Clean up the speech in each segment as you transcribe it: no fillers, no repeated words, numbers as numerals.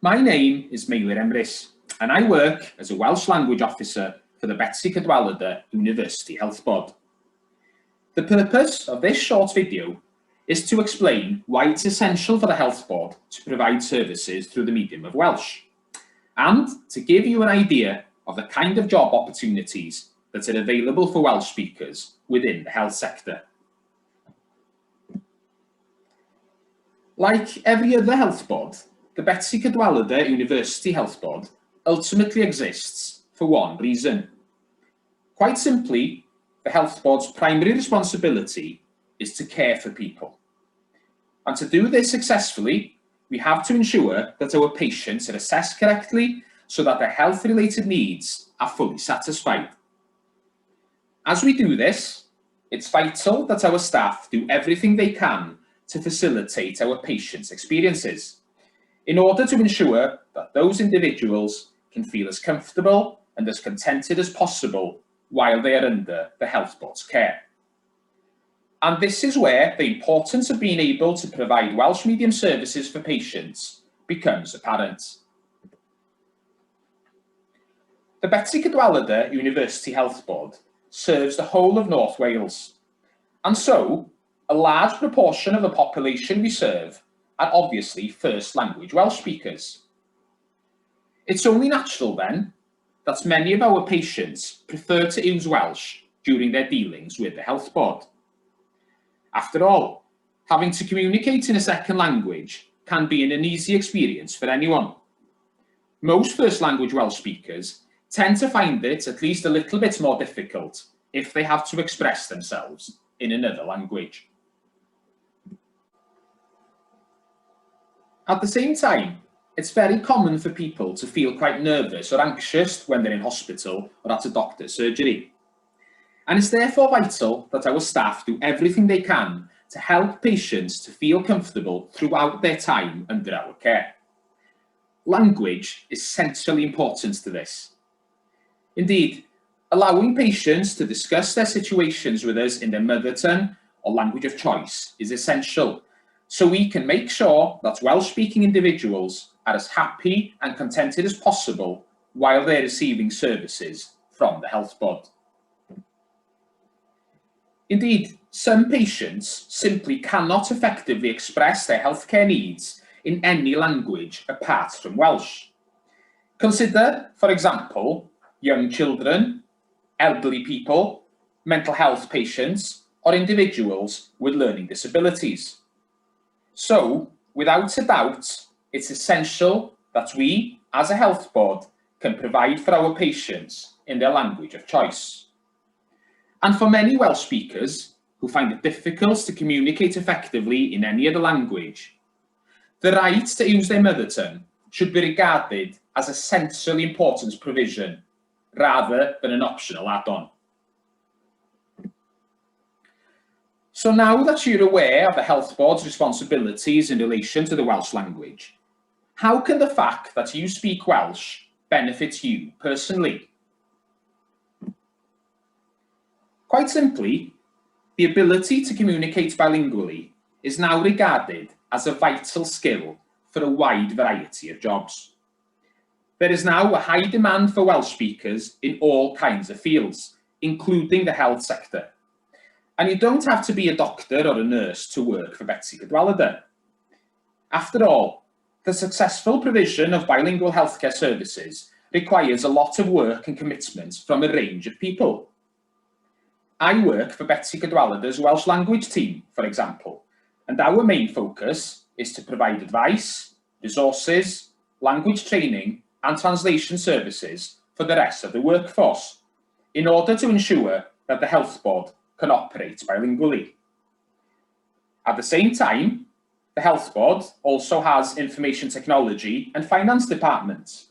My name is Meilir Emrys, and I work as a Welsh language officer for the Betsy Cadwaladr University Health Board. The purpose of this short video is to explain why it's essential for the Health Board to provide services through the medium of Welsh, and to give you an idea of the kind of job opportunities that are available for Welsh speakers within the health sector. Like every other health board, the Betsy Cadwaladr University Health Board ultimately exists for one reason. Quite simply, the Health Board's primary responsibility is to care for people. And to do this successfully, we have to ensure that our patients are assessed correctly so that their health-related needs are fully satisfied. As we do this, it's vital that our staff do everything they can to facilitate our patients' experiences, in order to ensure that those individuals can feel as comfortable and as contented as possible while they are under the Health Board's care. And this is where the importance of being able to provide Welsh medium services for patients becomes apparent. The Betsy Cadwaladr University Health Board serves the whole of North Wales, and so a large proportion of the population we serve are obviously first language Welsh speakers. It's only natural then that many of our patients prefer to use Welsh during their dealings with the Health Board. After all, having to communicate in a second language can be an uneasy experience for anyone. Most first language Welsh speakers tend to find it at least a little bit more difficult if they have to express themselves in another language. At the same time, it's very common for people to feel quite nervous or anxious when they're in hospital or at a doctor's surgery. And it's therefore vital that our staff do everything they can to help patients to feel comfortable throughout their time under our care. Language is centrally important to this. Indeed, allowing patients to discuss their situations with us in their mother tongue or language of choice is essential, so we can make sure that Welsh-speaking individuals are as happy and contented as possible while they're receiving services from the Health Board. Indeed, some patients simply cannot effectively express their healthcare needs in any language apart from Welsh. Consider, for example, young children, elderly people, mental health patients, or individuals with learning disabilities. So, without a doubt, it's essential that we, as a health board, can provide for our patients in their language of choice. And for many Welsh speakers who find it difficult to communicate effectively in any other language, the right to use their mother tongue should be regarded as a centrally important provision rather than an optional add-on. So now that you're aware of the Health Board's responsibilities in relation to the Welsh language, how can the fact that you speak Welsh benefit you personally? Quite simply, the ability to communicate bilingually is now regarded as a vital skill for a wide variety of jobs. There is now a high demand for Welsh speakers in all kinds of fields, including the health sector. And you don't have to be a doctor or a nurse to work for Betsy Cadwaladr. After all, the successful provision of bilingual healthcare services requires a lot of work and commitment from a range of people. I work for Betsy Cadwaladr's Welsh language team, for example, and our main focus is to provide advice, resources, language training, and translation services for the rest of the workforce, in order to ensure that the Health Board can operate bilingually. At the same time, the Health Board also has information technology and finance departments,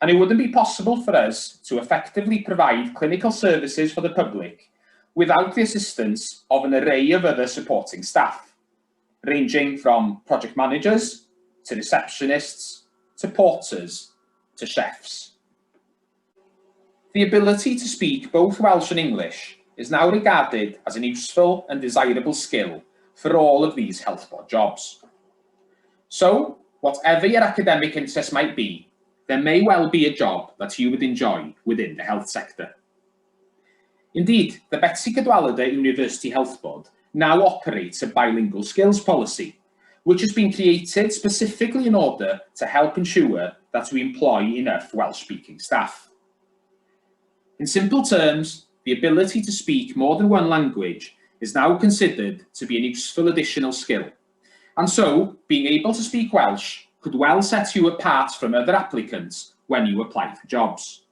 and it wouldn't be possible for us to effectively provide clinical services for the public without the assistance of an array of other supporting staff, ranging from project managers to receptionists to porters to chefs. The ability to speak both Welsh and English is now regarded as an useful and desirable skill for all of these Health Board jobs. So, whatever your academic interest might be, there may well be a job that you would enjoy within the health sector. Indeed, the Betsy Cadwaladr University Health Board now operates a bilingual skills policy, which has been created specifically in order to help ensure that we employ enough Welsh-speaking staff. In simple terms, the ability to speak more than one language is now considered to be an useful additional skill, and so being able to speak Welsh could well set you apart from other applicants when you apply for jobs.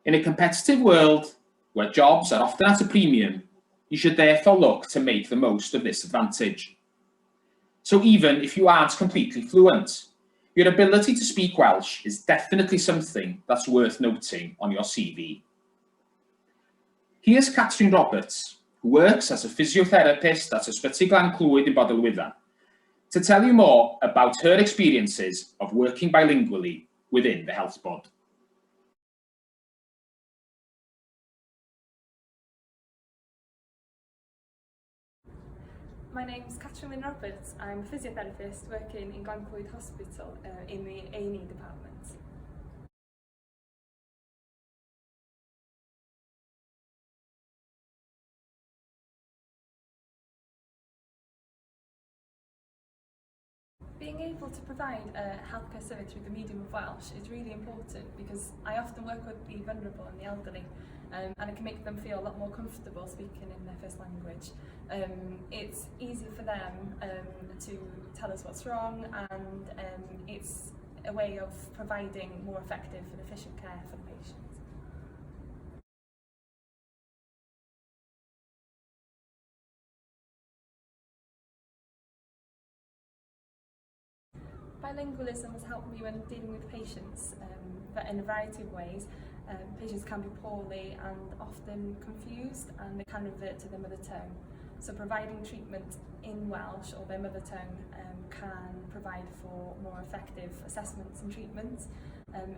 In a competitive world where jobs are often at a premium, you should therefore look to make the most of this advantage. So even if you aren't completely fluent, your ability to speak Welsh is definitely something that's worth noting on your CV. Here's Catrin Roberts, who works as a physiotherapist at Ysbyty Glan Clwyd in Bodil Wyddan, to tell you more about her experiences of working bilingually within the Health Board. My name's Catrin Roberts. I'm a physiotherapist working in Glan Clwyd Hospital in the A&E department. Being able to provide a healthcare service through the medium of Welsh is really important because I often work with the vulnerable and the elderly, and it can make them feel a lot more comfortable speaking in their first language. It's easy for them to tell us what's wrong, and it's a way of providing more effective and efficient care for the patient. Bilingualism has helped me when dealing with patients, but in a variety of ways. Patients can be poorly and often confused, and they can revert to their mother tongue. So providing treatment in Welsh or their mother tongue can provide for more effective assessments and treatments.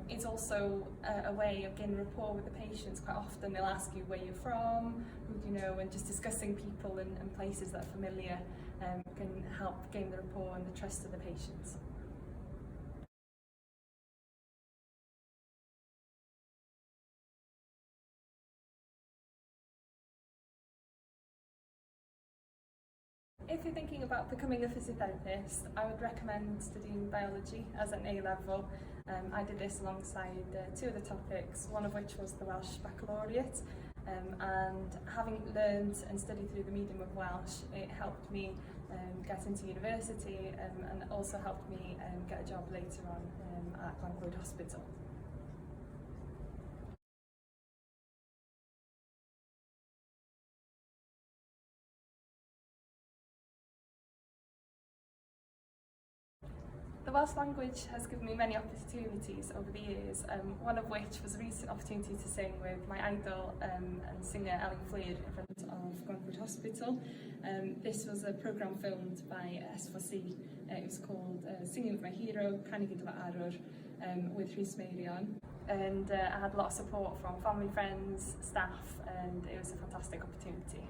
It's also a way of gaining rapport with the patients. Quite often they'll ask you where you're from, who do you know, and just discussing people and places that are familiar can help gain the rapport and the trust of the patients. If you're thinking about becoming a physiotherapist, I would recommend studying biology as an A-level. I did this alongside two other topics, one of which was the Welsh Baccalaureate, and having learned and studied through the medium of Welsh, it helped me get into university and also helped me get a job later on at Glan Clwyd Hospital. The Welsh language has given me many opportunities over the years, one of which was a recent opportunity to sing with my idol and singer Elin Fleur in front of Glan Clwyd Hospital. This was a programme filmed by S4C. It was called Singing with My Hero, Canu gyda Arwr, with Rhys Meirion. And I had a lot of support from family, friends, staff, and it was a fantastic opportunity.